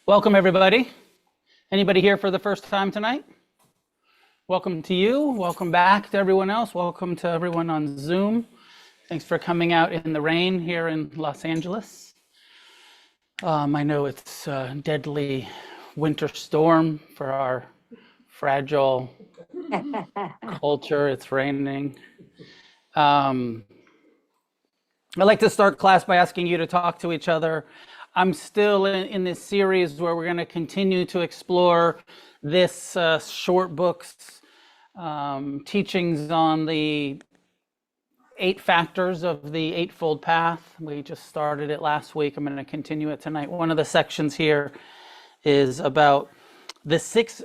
Welcome, everybody. Anybody here for the first time tonight? Welcome to you. Welcome back to everyone else. Welcome to everyone on Zoom. Thanks for coming out in the rain here in Los Angeles. I know it's a deadly winter storm for our fragile culture. It's raining. I'd like to start class by asking you to talk to each other. I'm still in this series where we're going to continue to explore this short book's teachings on the 8 factors of the Eightfold Path. We just started it last week. I'm going to continue it tonight. One of the sections here is about the six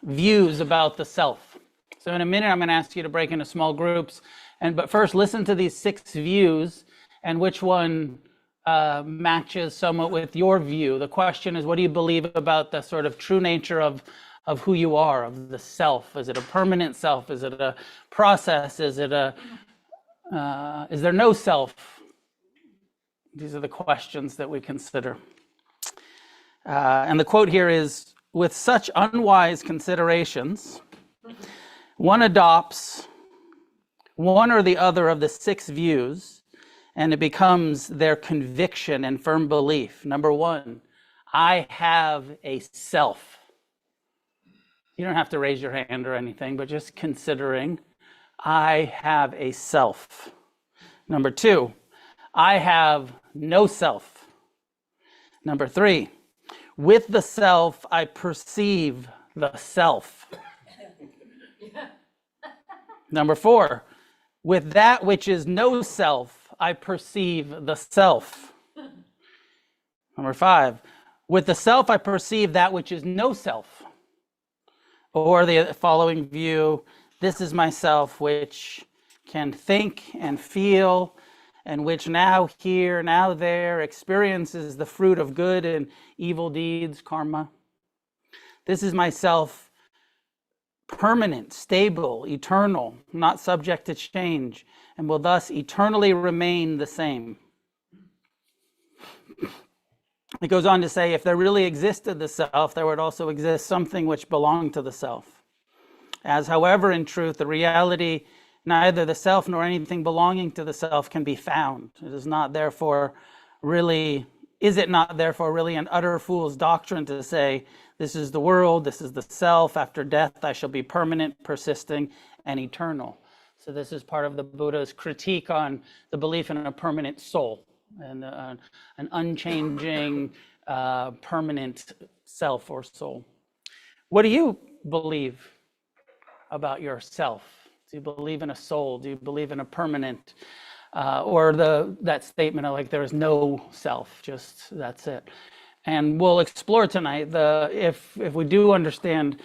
views about the self. So in a minute, I'm going to ask you to break into small groups. But first, listen to these 6 views and which one matches somewhat with your view. The question is, what do you believe about the sort of true nature of who you are, of the self? Is it a permanent self? Is it a process? Is there no self? These are the questions that we consider. And the quote here is, with such unwise considerations, one adopts one or the other of the 6 views, and it becomes their conviction and firm belief. Number 1, I have a self. You don't have to raise your hand or anything, but just considering, I have a self. Number 2, I have no self. Number 3, with the self, I perceive the self. Number 4, with that which is no self, I perceive the self. Number 5, with the self, I perceive that which is no self. Or the following view, this is myself, which can think and feel, and which now here, now there, experiences the fruit of good and evil deeds, karma. This is myself, permanent, stable, eternal, not subject to change, and will thus eternally remain the same. It goes on to say, if there really existed the self, there would also exist something which belonged to the self. As, however, in truth, the reality, neither the self nor anything belonging to the self can be found. Is it not therefore really an utter fool's doctrine to say, this is the world, this is the self, after death I shall be permanent, persisting, and eternal. So this is part of the Buddha's critique on the belief in a permanent soul and an unchanging, permanent self or soul. What do you believe about yourself? Do you believe in a soul? Do you believe in a permanent, or that statement of like there is no self, just that's it? And we'll explore tonight if we do understand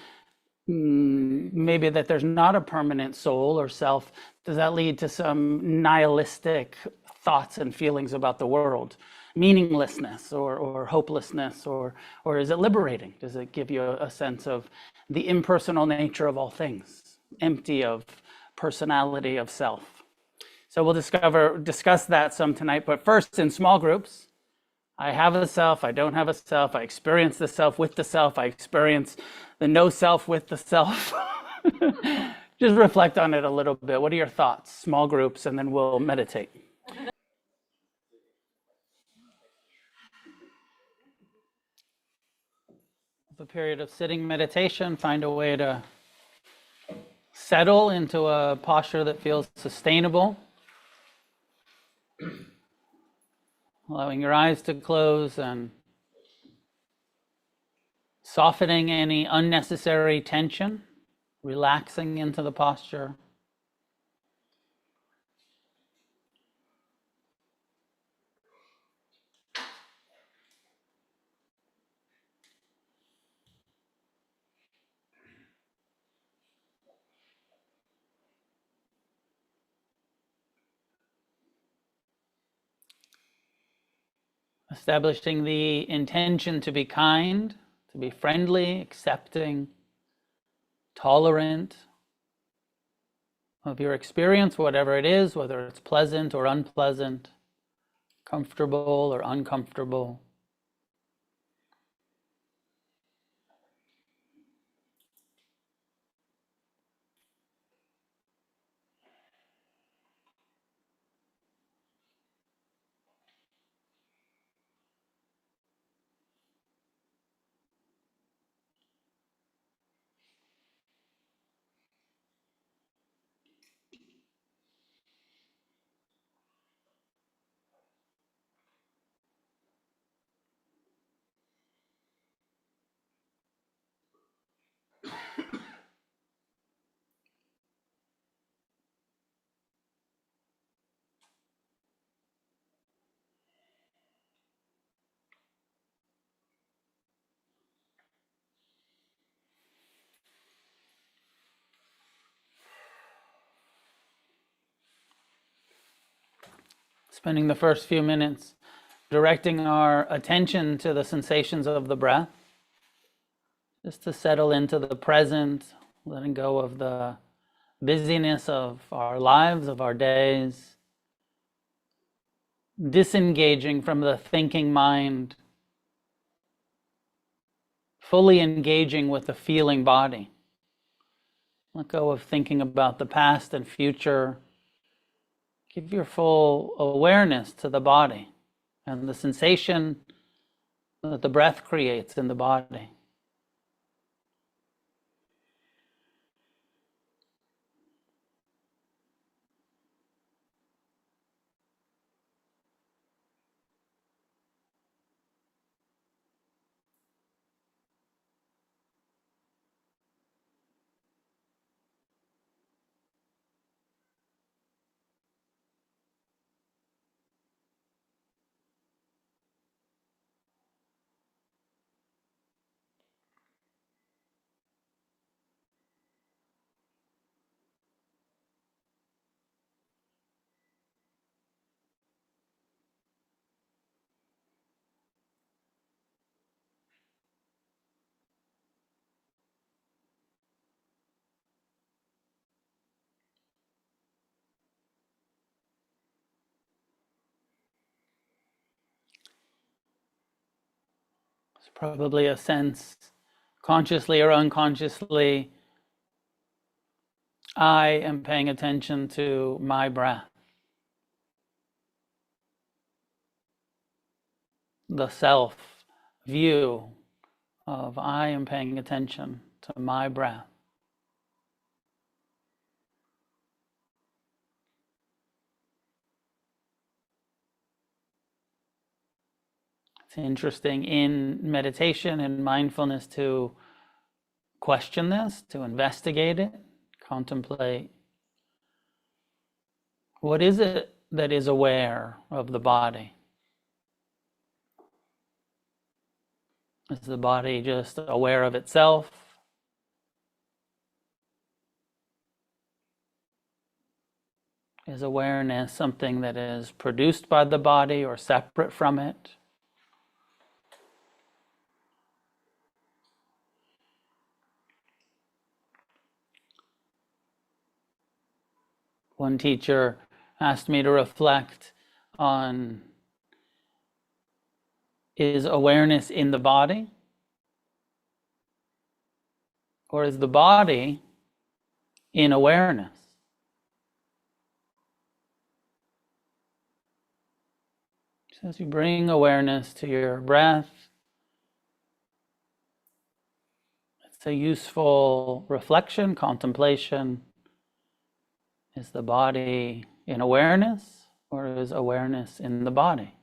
maybe that there's not a permanent soul or self, does that lead to some nihilistic thoughts and feelings about the world, meaninglessness or hopelessness, or is it liberating? Does it give you a sense of the impersonal nature of all things, empty of personality of self? So we'll discuss that some tonight, but first in small groups. I have a self, I don't have a self, I experience the self with the self, I experience the no self with the self. Just reflect on it a little bit. What are your thoughts? Small groups, and then we'll meditate. A period of sitting meditation, find a way to settle into a posture that feels sustainable. Allowing your eyes to close and softening any unnecessary tension, relaxing into the posture. Establishing the intention to be kind, to be friendly, accepting, tolerant of your experience, whatever it is, whether it's pleasant or unpleasant, comfortable or uncomfortable. Spending the first few minutes directing our attention to the sensations of the breath, just to settle into the present, letting go of the busyness of our lives, of our days, disengaging from the thinking mind, fully engaging with the feeling body. Let go of thinking about the past and future. Give your full awareness to the body and the sensation that the breath creates in the body. It's probably a sense, consciously or unconsciously, I am paying attention to my breath. The self view of I am paying attention to my breath. It's interesting in meditation and mindfulness to question this, to investigate it, contemplate. What is it that is aware of the body? Is the body just aware of itself? Is awareness something that is produced by the body or separate from it? One teacher asked me to reflect on, is awareness in the body? Or is the body in awareness? So as you bring awareness to your breath, it's a useful reflection, contemplation. Is the body in awareness, or is awareness in the body?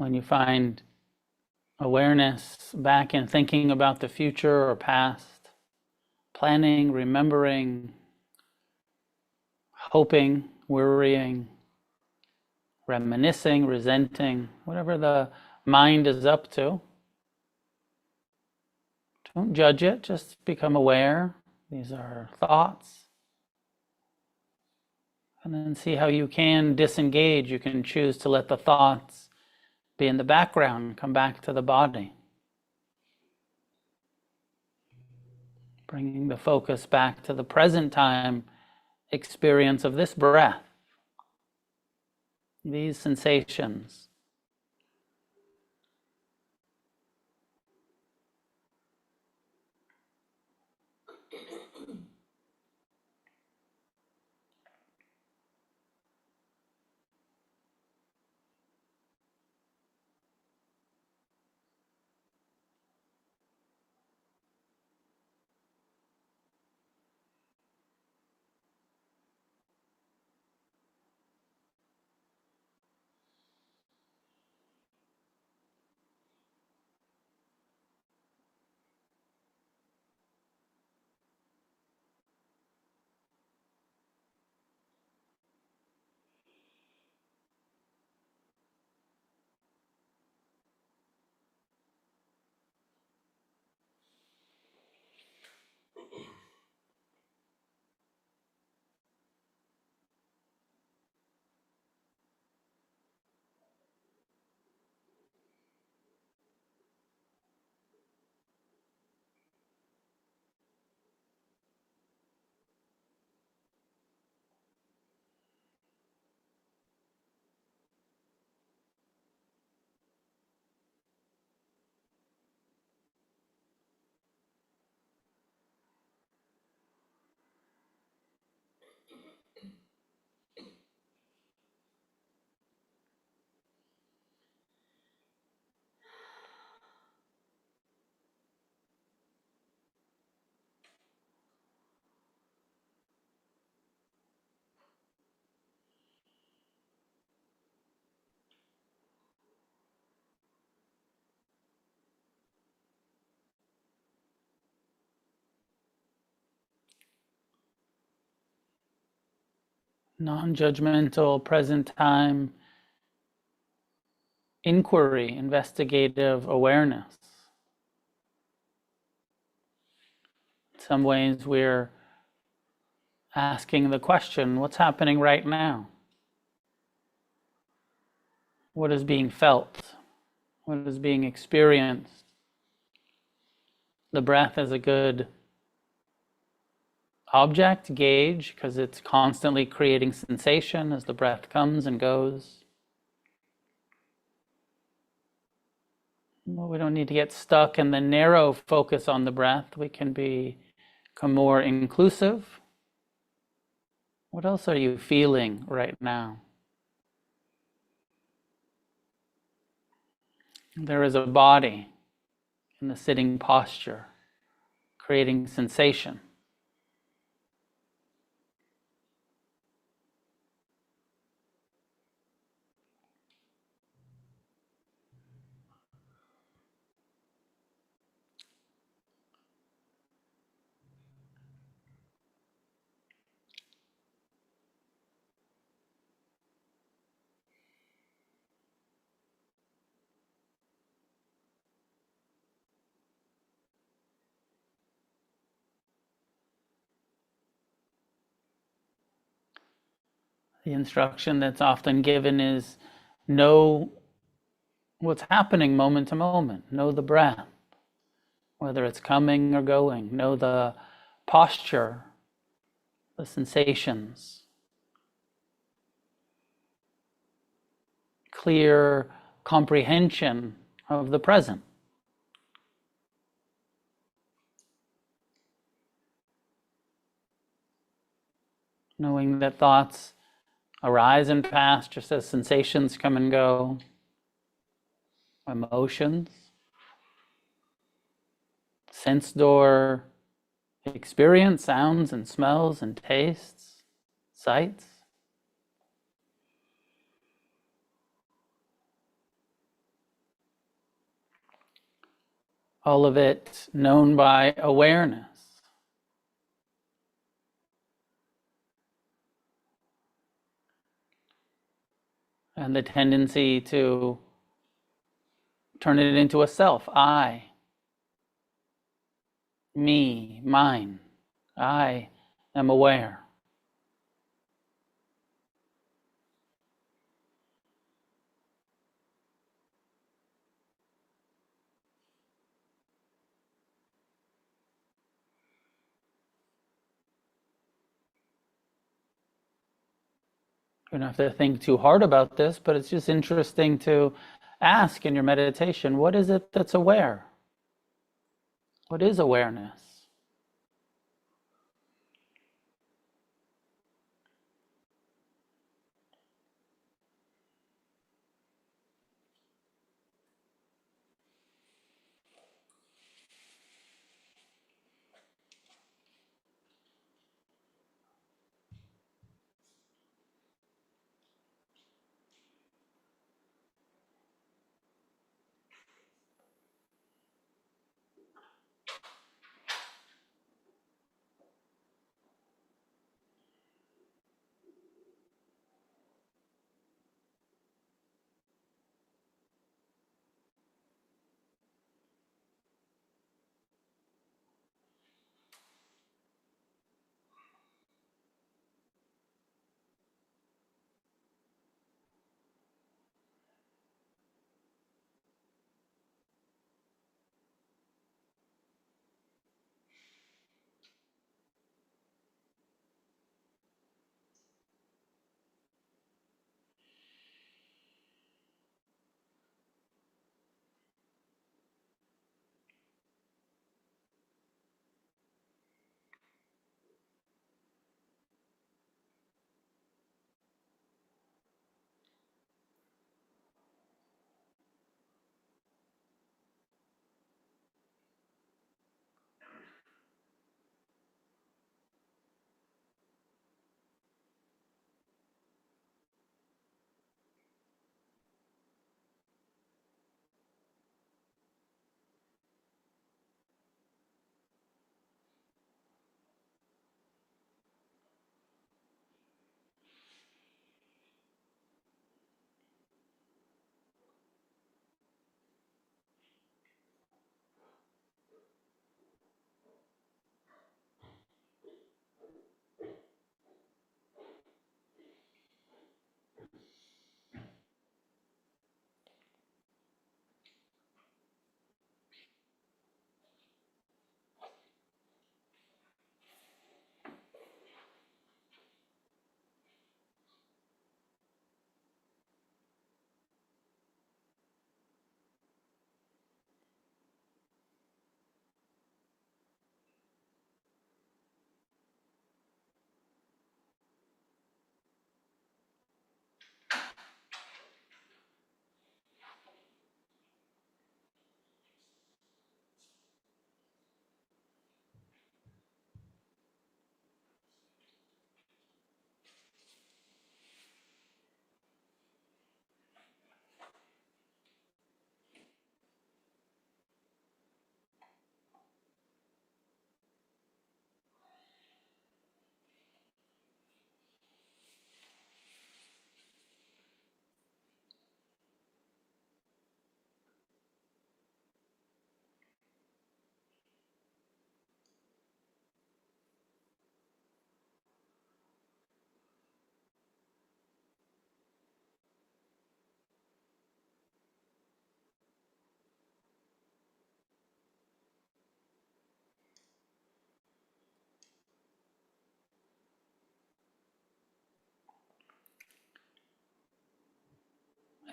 when you find awareness back in thinking about the future or past, planning, remembering, hoping, worrying, reminiscing, resenting, whatever the mind is up to, don't judge it, just become aware. These are thoughts. And then see how you can disengage. You can choose to let the thoughts be in the background, come back to the body. Bringing the focus back to the present time experience of this breath, these sensations. Non-judgmental, present time inquiry, investigative awareness. In some ways, we're asking the question, what's happening right now? What is being felt? What is being experienced? The breath is a good object, gauge, because it's constantly creating sensation as the breath comes and goes. Well, we don't need to get stuck in the narrow focus on the breath. We can become more inclusive. What else are you feeling right now? There is a body in the sitting posture, creating sensation. The instruction that's often given is know what's happening moment to moment. Know the breath, whether it's coming or going. Know the posture, the sensations. Clear comprehension of the present. Knowing that thoughts arise and pass just as sensations come and go. Emotions. Sense door experience, sounds and smells and tastes, sights. all of it known by awareness. And the tendency to turn it into a self. I, me, mine. I am aware. You don't have to think too hard about this, but it's just interesting to ask in your meditation, what is it that's aware? What is awareness?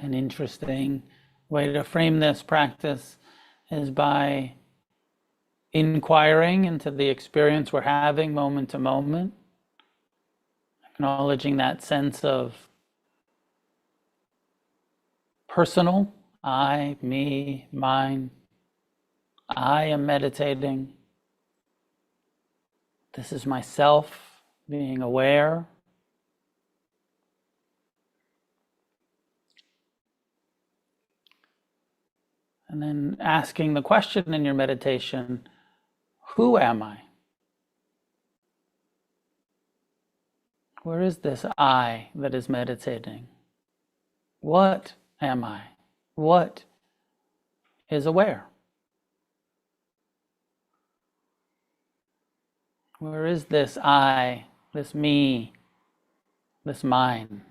An interesting way to frame this practice is by inquiring into the experience we're having moment to moment, acknowledging that sense of personal, I, me, mine. I am meditating. This is myself being aware. And then asking the question in your meditation, who am I? Where is this I that is meditating? What am I? What is aware? Where is this I, this me, this mine?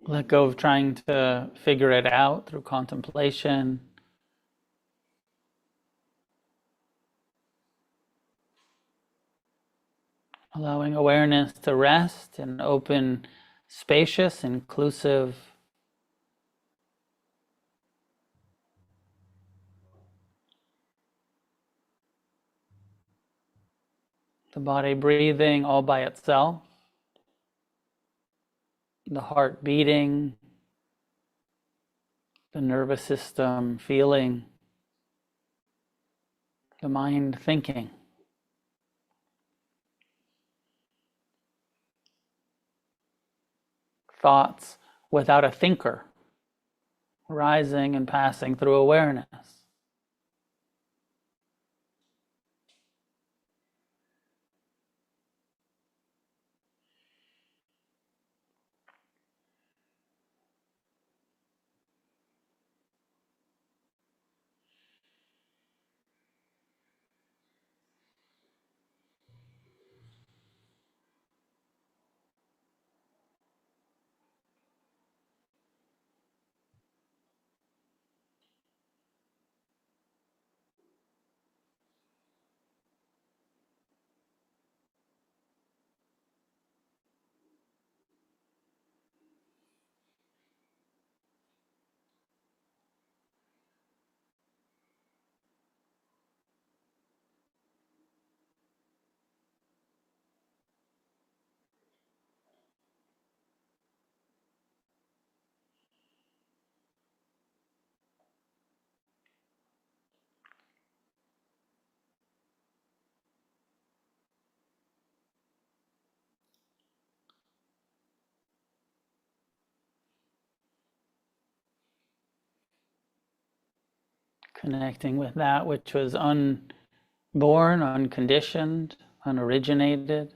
Let go of trying to figure it out through contemplation. Allowing awareness to rest in open, spacious, inclusive, the body breathing all by itself, the heart beating, the nervous system feeling, the mind thinking. Thoughts without a thinker, rising and passing through awareness. connecting with that which was unborn, unconditioned, unoriginated.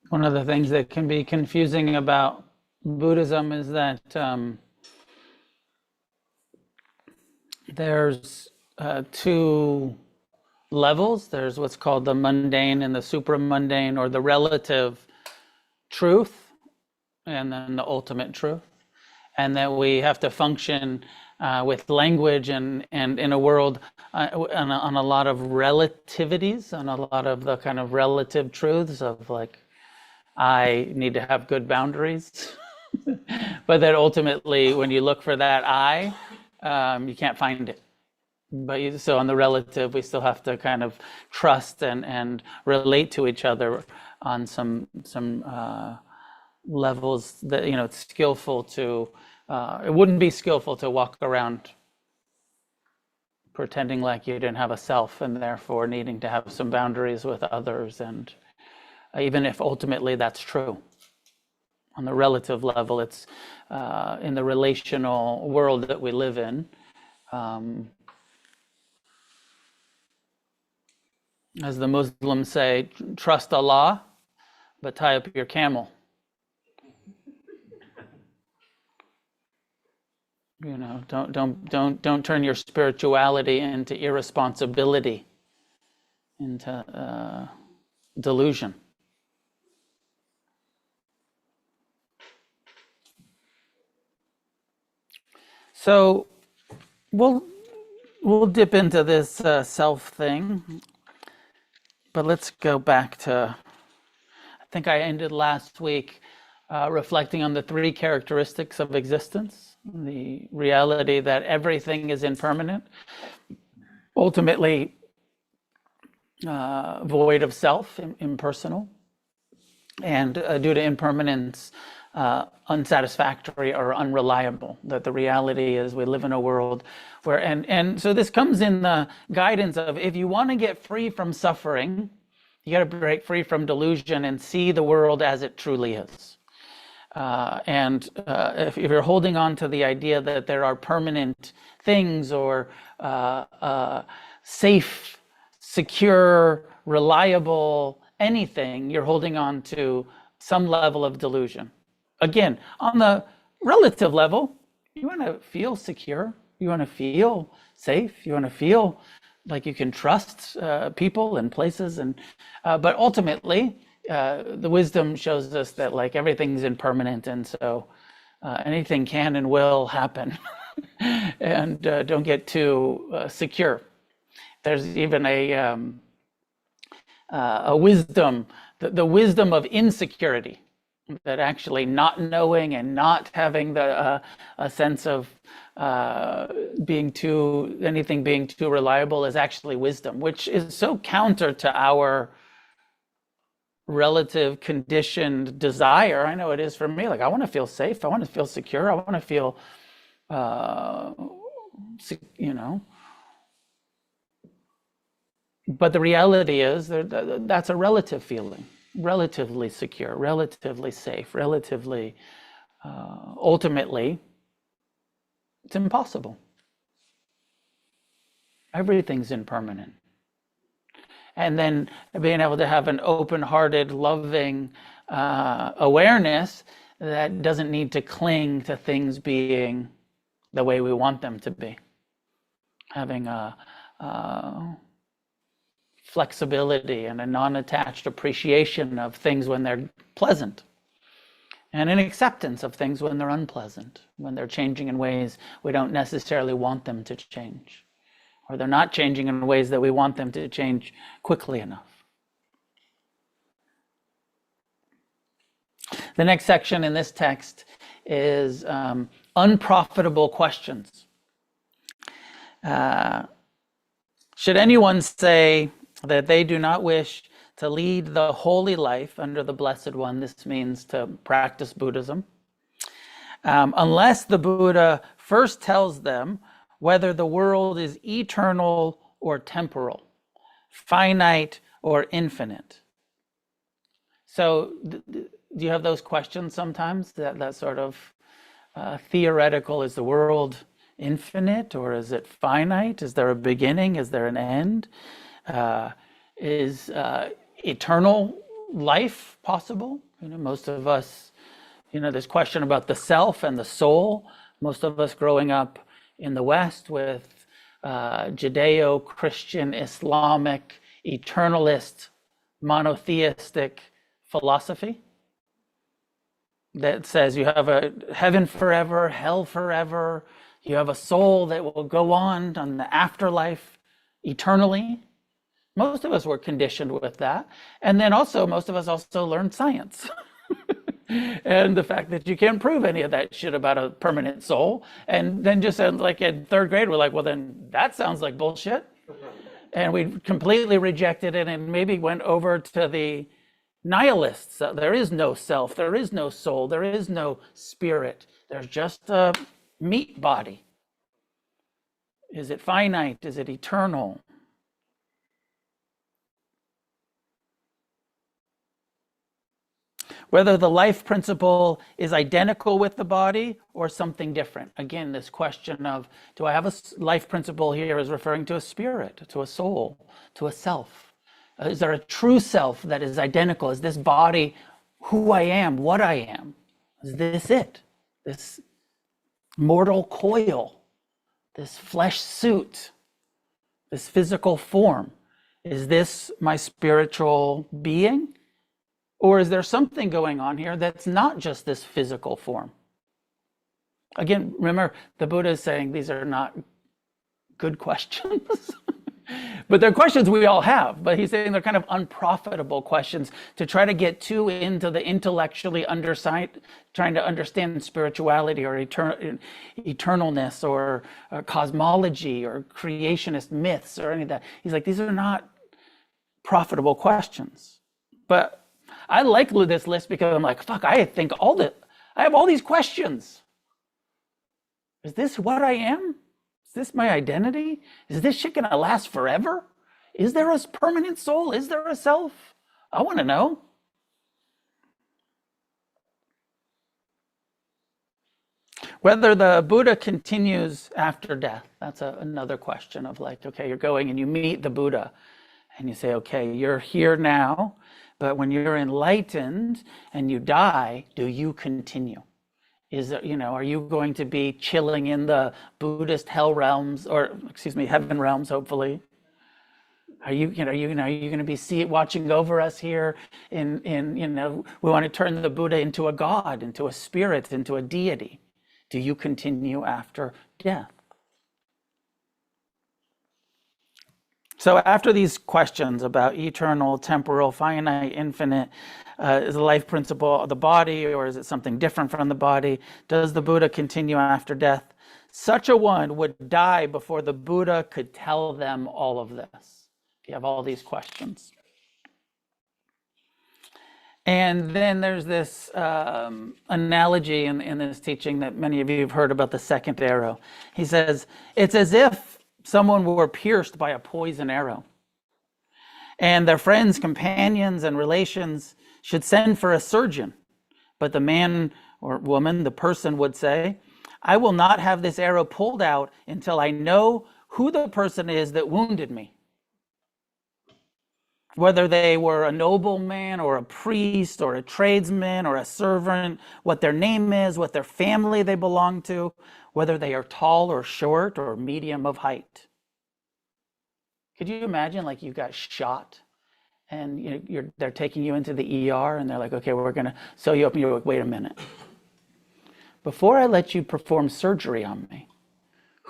One of the things that can be confusing about Buddhism is that there's two levels. There's what's called the mundane and the supramundane, or the relative truth, and then the ultimate truth. And that we have to function with language and in a world on a lot of relativities, on a lot of the kind of relative truths of like, I need to have good boundaries. But that ultimately, when you look for that I, you can't find it. But so on the relative, we still have to kind of trust and relate to each other on some levels that, it's skillful to, it wouldn't be skillful to walk around pretending like you didn't have a self and therefore needing to have some boundaries with others. And even if ultimately that's true. On the relative level, it's in the relational world that we live in, As the Muslims say, trust Allah, but tie up your camel. You know, don't turn your spirituality into irresponsibility, into delusion. So we'll dip into this self thing, but let's go back to, I think I ended last week reflecting on the three characteristics of existence: the reality that everything is impermanent, ultimately void of self, impersonal, and due to impermanence, unsatisfactory or unreliable. That the reality is we live in a world where, and so this comes in the guidance of, if you want to get free from suffering, you got to break free from delusion and see the world as it truly is. If you're holding on to the idea that there are permanent things or safe, secure, reliable, anything, you're holding on to some level of delusion. Again, on the relative level, you want to feel secure, you want to feel safe, you want to feel like you can trust people and places, and but ultimately, the wisdom shows us that like everything's impermanent, and so anything can and will happen. And don't get too secure. There's even a wisdom, the wisdom of insecurity, that actually not knowing and not having a sense of being too reliable is actually wisdom, which is so counter to our relative conditioned desire. I know it is for me. Like, I want to feel safe, I want to feel secure, I want to feel but the reality is that's a relative feeling. Relatively secure, relatively safe, relatively, ultimately, it's impossible. Everything's impermanent. And then being able to have an open-hearted, loving awareness that doesn't need to cling to things being the way we want them to be. Having a flexibility and a non-attached appreciation of things when they're pleasant, and an acceptance of things when they're unpleasant, when they're changing in ways we don't necessarily want them to change, or they're not changing in ways that we want them to change quickly enough. The next section in this text is unprofitable questions. Should anyone say that they do not wish to lead the holy life under the Blessed One, this means to practice Buddhism, unless the Buddha first tells them whether the world is eternal or temporal, finite or infinite. So do you have those questions sometimes? That sort of theoretical, is the world infinite or is it finite? Is there a beginning? Is there an end? Is eternal life possible? Most of us, this question about the self and the soul. Most of us growing up in the West with Judeo-Christian, Islamic, eternalist, monotheistic philosophy that says you have a heaven forever, hell forever, you have a soul that will go on the afterlife eternally. Most of us were conditioned with that. And then also, most of us also learned science. And the fact that you can't prove any of that shit about a permanent soul. And then just like in third grade, we're like, well, then that sounds like bullshit. And we completely rejected it and maybe went over to the nihilists. There is no self, there is no soul, there is no spirit. There's just a meat body. Is it finite? Is it eternal? whether the life principle is identical with the body or something different. Again, this question of, do I have a life principle here is referring to a spirit, to a soul, to a self. Is there a true self that is identical? Is this body who I am, what I am? Is this it? This mortal coil, this flesh suit, this physical form? Is this my spiritual being? Or is there something going on here that's not just this physical form? Again, remember, the Buddha is saying these are not good questions, but they're questions we all have. But he's saying they're kind of unprofitable questions to try to get too into the intellectually trying to understand spirituality or eternalness or cosmology or creationist myths or any of that. He's like, these are not profitable questions. But I like this list because I'm like, fuck, I have all these questions. Is this what I am? Is this my identity? Is this shit gonna last forever? Is there a permanent soul? Is there a self? I want to know. Whether the Buddha continues after death, that's another question of like, okay, you're going and you meet the Buddha and you say, okay, you're here now, but when you're enlightened and you die, do you continue? Are you going to be chilling in the Buddhist hell realms, or heaven realms, hopefully? Are you going to be watching over us here we want to turn the Buddha into a god, into a spirit, into a deity. Do you continue after death? So after these questions about eternal, temporal, finite, infinite, is the life principle the body, or is it something different from the body? Does the Buddha continue after death? Such a one would die before the Buddha could tell them all of this. You have all these questions. And then there's this analogy in this teaching that many of you have heard about the second arrow. He says, it's as if someone were pierced by a poison arrow, and their friends, companions, and relations should send for a surgeon. But the man or woman, the person would say, I will not have this arrow pulled out until I know who the person is that wounded me. Whether they were a nobleman or a priest or a tradesman or a servant, what their name is, what their family they belong to, whether they are tall or short or medium of height. Could you imagine, like, you got shot and they're taking you into the ER and they're like, okay, we're going to sew you up, and you're like, wait a minute. Before I let you perform surgery on me,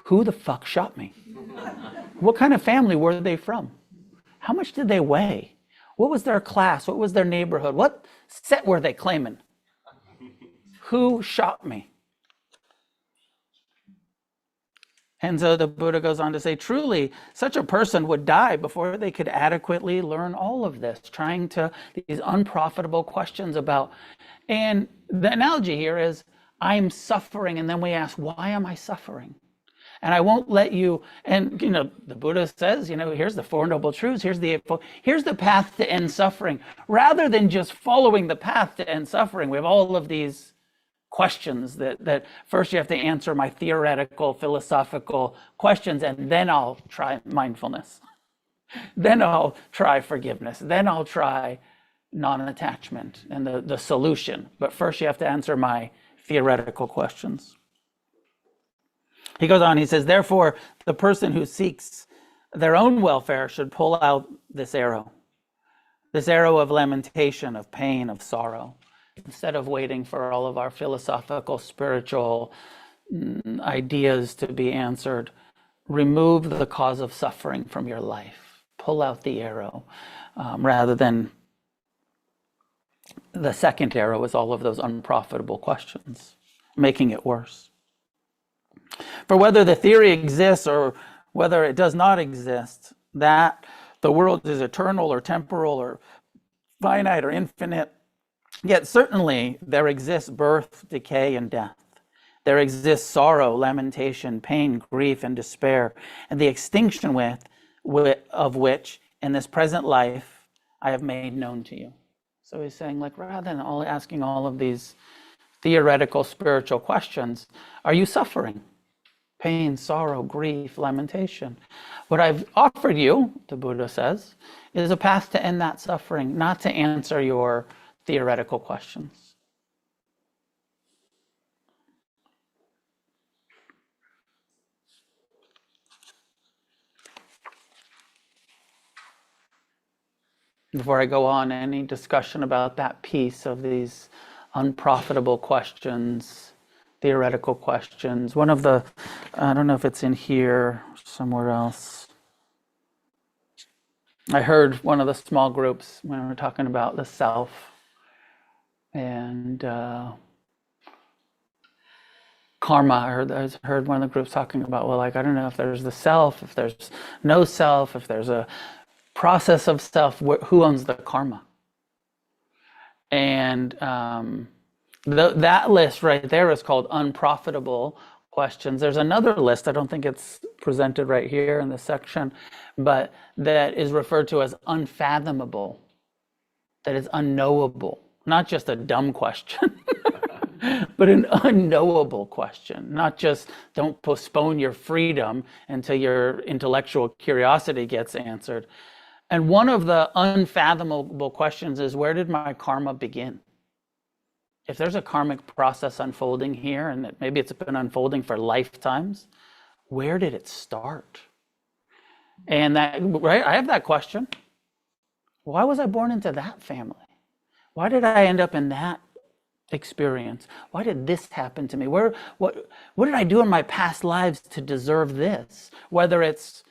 who the fuck shot me? What kind of family were they from? How much did they weigh? What was their class? What was their neighborhood? What set were they claiming? Who shot me? And so the Buddha goes on to say, truly, such a person would die before they could adequately learn all of this, trying to these unprofitable questions about, and the analogy here is, I'm suffering, and then we ask, why am I suffering? And I won't let you, and the Buddha says, here's the Four Noble Truths, here's the path to end suffering. Rather than just following the path to end suffering, we have all of these questions that first you have to answer my theoretical, philosophical questions, and then I'll try mindfulness. Then I'll try forgiveness. Then I'll try non-attachment and the solution. But first you have to answer my theoretical questions. He goes on, he says, therefore, the person who seeks their own welfare should pull out this arrow of lamentation, of pain, of sorrow, instead of waiting for all of our philosophical, spiritual ideas to be answered. Remove the cause of suffering from your life. Pull out the arrow, rather than the second arrow is all of those unprofitable questions, making it worse. For whether the theory exists or whether it does not exist, that the world is eternal or temporal or finite or infinite, yet certainly there exists birth, decay, and death. There exists sorrow, lamentation, pain, grief, and despair, and the extinction of which in this present life I have made known to you. So he's saying, like, rather than asking all of these theoretical spiritual questions, are you suffering? Pain, sorrow, grief, lamentation. What I've offered you, the Buddha says, is a path to end that suffering, not to answer your theoretical questions. Before I go on, any discussion about that piece of these unprofitable questions, theoretical questions? One of the, I don't know if it's in here, somewhere else. I heard one of the small groups when we were talking about the self, and karma. I heard one of the groups talking about, well, like, I don't know if there's the self, if there's no self, if there's a process of self, who owns the karma? And that list right there is called unprofitable questions. There's another list, I don't think it's presented right here in this section, but that is referred to as unfathomable, that is unknowable, not just a dumb question, but an unknowable question. Not just don't postpone your freedom until your intellectual curiosity gets answered. And one of the unfathomable questions is, where did my karma begin? If there's a karmic process unfolding here, and that maybe it's been unfolding for lifetimes, where did it start? And that, right, I have that question. Why was I born into that family? Why did I end up in that experience? Why did this happen to me? What did I do in my past lives to deserve this? Whether it's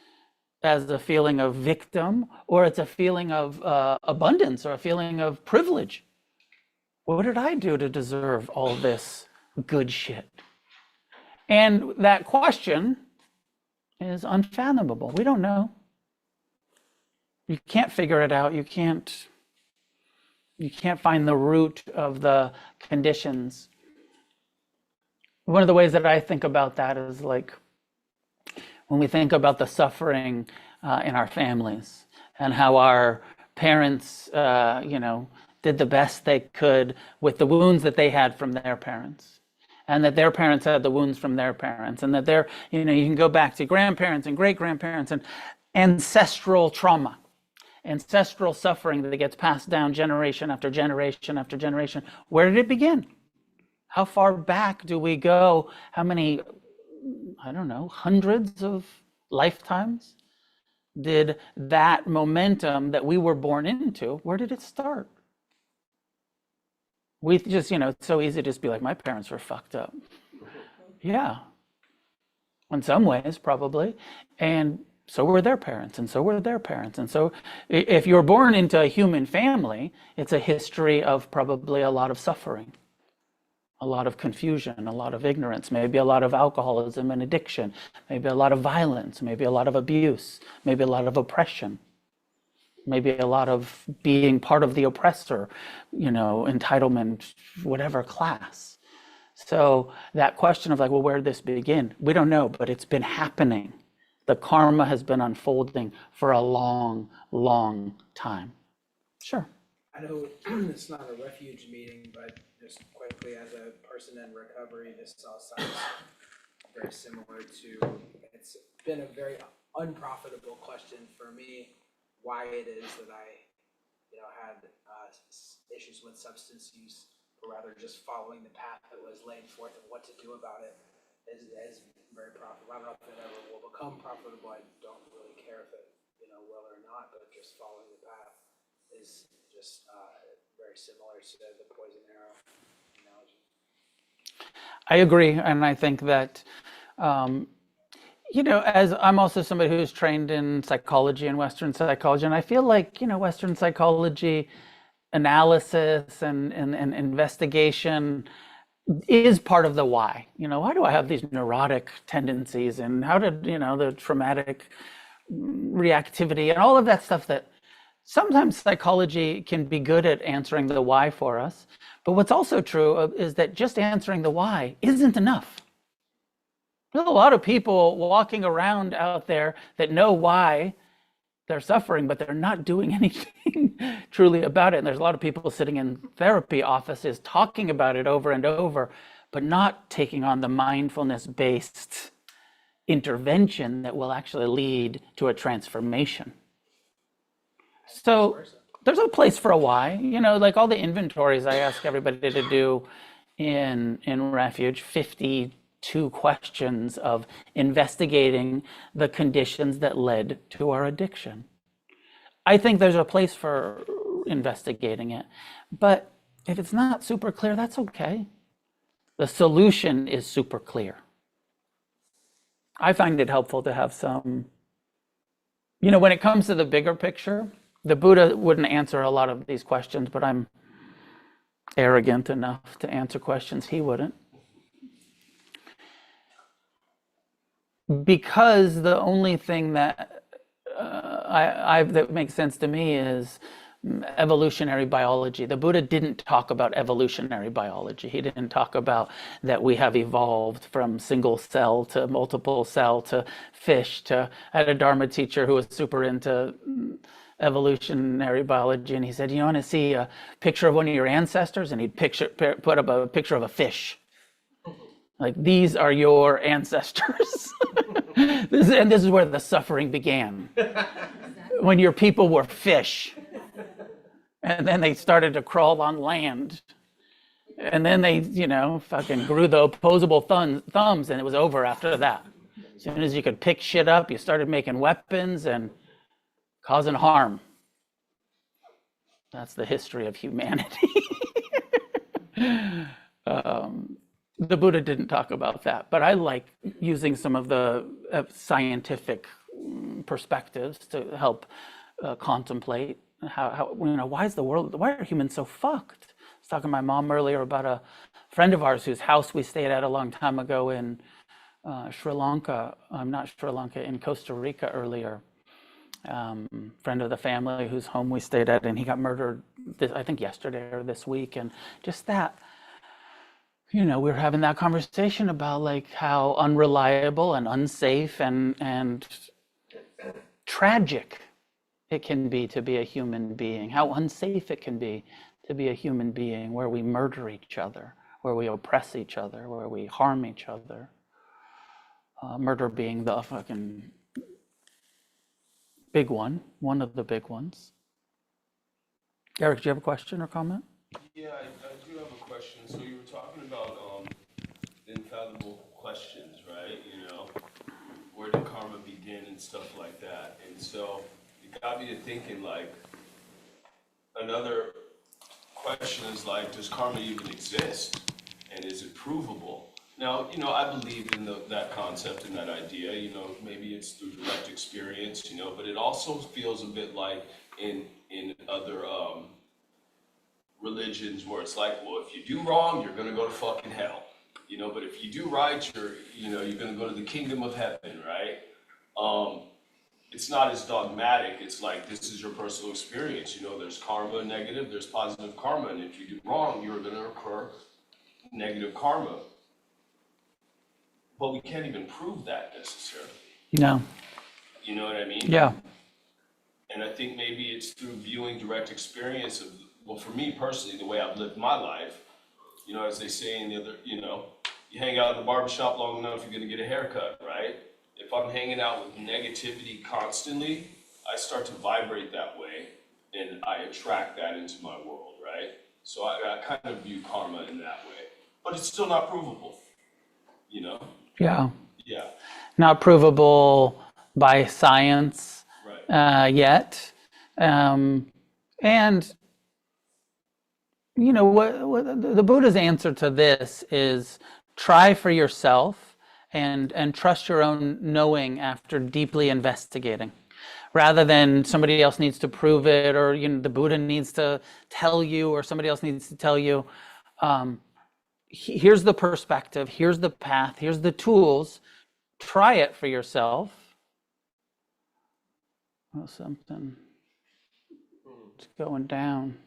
as a feeling of victim, or it's a feeling of abundance, or a feeling of privilege. What did I do to deserve all this good shit? And that question is unfathomable. We don't know. You can't figure it out. You can't find the root of the conditions. One of the ways that I think about that is, like, when we think about the suffering in our families, and how our parents, did the best they could with the wounds that they had from their parents, and that their parents had the wounds from their parents, and that you can go back to grandparents and great-grandparents, and ancestral trauma, ancestral suffering that gets passed down generation after generation after generation. Where did it begin? How far back do we go? How many, I don't know, hundreds of lifetimes did that momentum that we were born into, where did it start? We just, it's so easy to just be like, my parents were fucked up. Yeah, in some ways, probably. And so were their parents, and so were their parents. And so if you're born into a human family, it's a history of probably a lot of suffering, a lot of confusion, a lot of ignorance, maybe a lot of alcoholism and addiction, maybe a lot of violence, maybe a lot of abuse, maybe a lot of oppression, maybe a lot of being part of the oppressor, entitlement, whatever class. So that question of, like, well, where did this begin? We don't know, but it's been happening. The karma has been unfolding for a long, long time. Sure. I know it's not a refuge meeting, but just quickly, as a person in recovery, this all sounds very similar to, it's been a very unprofitable question for me, why it is that I, had issues with substance use, or rather just following the path that was laid forth and what to do about it is very profitable. I don't know if it ever will become profitable. I don't really care if it, will or not, but just following the path is just very similar to the poison arrow analogy. I agree, and I think that, as I'm also somebody who's trained in psychology and Western psychology, and I feel like, Western psychology analysis and investigation is part of the why. Why do I have these neurotic tendencies, and how did, the traumatic reactivity and all of that stuff, that sometimes psychology can be good at answering the why for us. But what's also true is that just answering the why isn't enough. There's a lot of people walking around out there that know why, they're suffering, but they're not doing anything truly about it. And there's a lot of people sitting in therapy offices talking about it over and over, but not taking on the mindfulness-based intervention that will actually lead to a transformation. So there's a place for a why, like all the inventories I ask everybody to do in Refuge, 52 questions of investigating the conditions that led to our addiction. I think there's a place for investigating it, but if it's not super clear, that's okay. The solution is super clear. I find it helpful to have some, when it comes to the bigger picture, the Buddha wouldn't answer a lot of these questions, but I'm arrogant enough to answer questions he wouldn't. Because the only thing that that makes sense to me is evolutionary biology. The Buddha didn't talk about evolutionary biology. He didn't talk about that we have evolved from single cell to multiple cell to fish to. I had a Dharma teacher who was super into evolutionary biology, and he said, "You want to see a picture of one of your ancestors?" And he'd put up a picture of a fish. Like, these are your ancestors. This is where the suffering began. When your people were fish. And then they started to crawl on land. And then they, fucking grew the opposable thumbs, and it was over after that. As soon as you could pick shit up, you started making weapons and causing harm. That's the history of humanity. The Buddha didn't talk about that, but I like using some of the scientific perspectives to help contemplate how why are humans so fucked? I was talking to my mom earlier about a friend of ours whose house we stayed at a long time ago in Sri Lanka. In Costa Rica earlier. Friend of the family whose home we stayed at, and he got murdered, I think yesterday or this week, and just that. We were having that conversation about like how unreliable and unsafe and tragic it can be to be a human being, how unsafe it can be to be a human being, where we murder each other, where we oppress each other, where we harm each other. Murder being the fucking big one of the big ones. Eric, do you have a question or comment? Yeah, I do have a question. So you were talking about the infallible questions, right? Where did karma begin and stuff like that. And so it got me to thinking, like, another question is like, does karma even exist? And is it provable? Now, I believe in that concept and that idea, maybe it's through direct experience, but it also feels a bit like in other religions where it's like, well, if you do wrong, you're gonna go to fucking hell, but if you do right, you're gonna go to the kingdom of heaven, right? It's not as dogmatic. It's like, this is your personal experience. There's karma negative, there's positive karma, and if you do wrong, you're gonna incur negative karma. But we can't even prove that necessarily. No. You know what I mean? Yeah. And I think maybe it's through viewing direct experience of, well, for me personally, the way I've lived my life, as they say in the other, you hang out in the barbershop long enough, you're gonna get a haircut, right? If I'm hanging out with negativity constantly, I start to vibrate that way, and I attract that into my world, right? So I kind of view karma in that way, but it's still not provable, Yeah. Yeah. Not provable by science Right. yet. And what the Buddha's answer to this is try for yourself and trust your own knowing after deeply investigating, rather than somebody else needs to prove it, or the Buddha needs to tell you, or somebody else needs to tell you. Here's the perspective, here's the path, here's the tools. Try it for yourself. Oh, something. It's going down.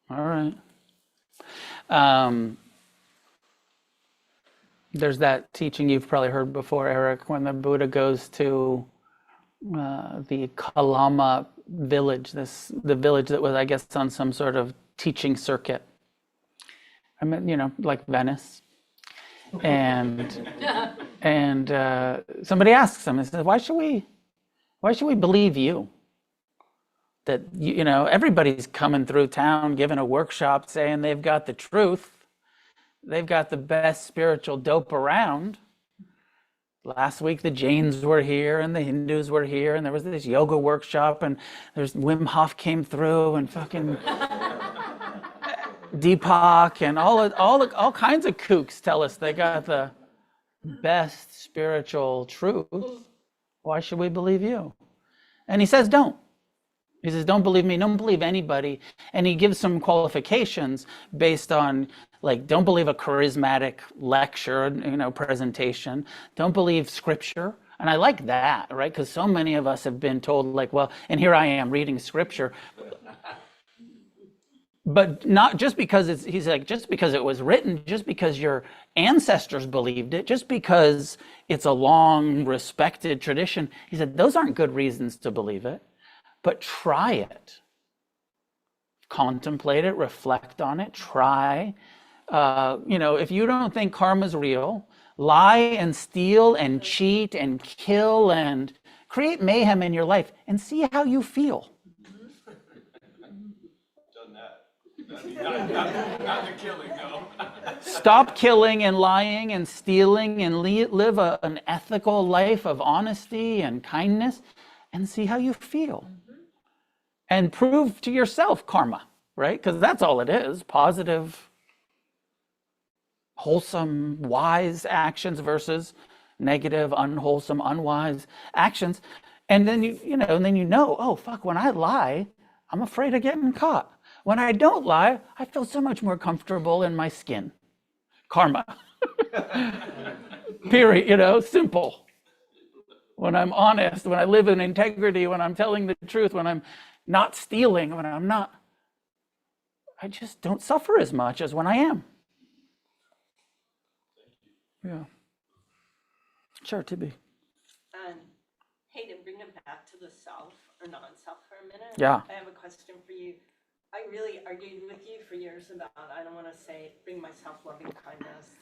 All right. There's that teaching you've probably heard before, Eric, when the Buddha goes to the Kalama village, the village that was, I guess, on some sort of teaching circuit. I mean, you know, like Venice. And somebody asks him, he says, why should we believe you? That, you know, everybody's coming through town giving a workshop saying they've got the truth. They've got the best spiritual dope around. Last week, the Jains were here and the Hindus were here, and there was this yoga workshop, and there's Wim Hof came through, and fucking Deepak, and all kinds of kooks tell us they got the best spiritual truth. Why should we believe you? And he says, don't. He says, don't believe me, don't believe anybody. And he gives some qualifications based on, like, don't believe a charismatic lecture, you know, presentation. Don't believe scripture. And I like that, right? Because so many of us have been told, like, well, and here I am reading scripture. But not just because he's like, just because it was written, just because your ancestors believed it, just because it's a long respected tradition. He said, those aren't good reasons to believe it. But try it, contemplate it, reflect on it, try. You know, if you don't think karma's real, lie and steal and cheat and kill and create mayhem in your life and see how you feel. Done that. Not the killing, no. Stop killing and lying and stealing and live an ethical life of honesty and kindness and see how you feel. And prove to yourself karma, right? Because that's all it is. Positive, wholesome, wise actions versus negative, unwholesome, unwise actions. And then you know, oh fuck, when I lie, I'm afraid of getting caught. When I don't lie, I feel so much more comfortable in my skin. Karma. Period, you know, simple. When I'm honest, when I live in integrity, when I'm telling the truth, when I'm not stealing, when I'm not, I just don't suffer as much as when I am. Yeah. Sure, Tibby. Hey, to bring it back to the self or non-self for a minute. Yeah. I have a question for you. I really argued with you for years about, I don't want to say, bring myself loving kindness,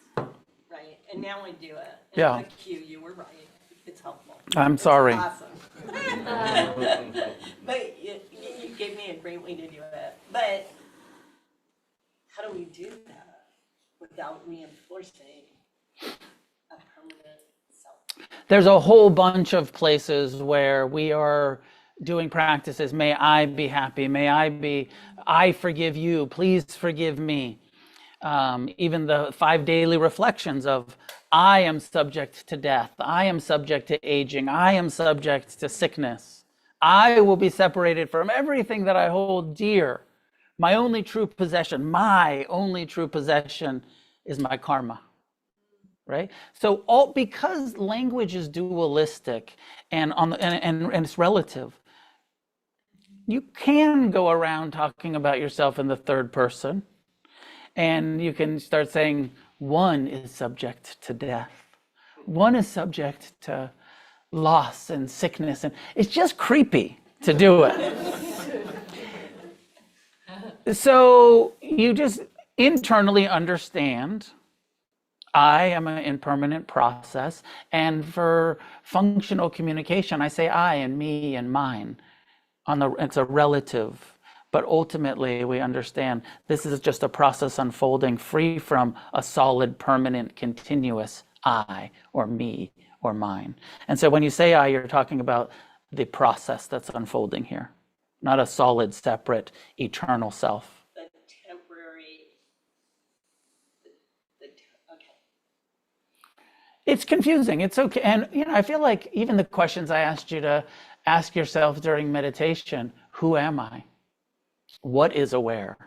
right? And now I do it. And Yeah. the cue, you were right. It's helpful. I'm sorry. Awesome. But you gave me a great way to do it. But how do we do that without reinforcing a permanent self? There's a whole bunch of places where we are doing practices. May I be happy. I forgive you. Please forgive me. Even the 5 daily reflections of, I am subject to death. I am subject to aging. I am subject to sickness. I will be separated from everything that I hold dear. My only true possession is my karma. Right? So because language is dualistic and it's relative, you can go around talking about yourself in the third person. And you can start saying, one is subject to death. One is subject to loss and sickness. And it's just creepy to do it. So you just internally understand, I am an impermanent process. And for functional communication, I say I and me and mine. It's a relative. But ultimately, we understand this is just a process unfolding free from a solid, permanent, continuous I or me or mine. And so when you say I, you're talking about the process that's unfolding here, not a solid, separate, eternal self. The temporary, okay. It's confusing. It's okay. And I feel like even the questions I asked you to ask yourself during meditation, who am I? What is aware?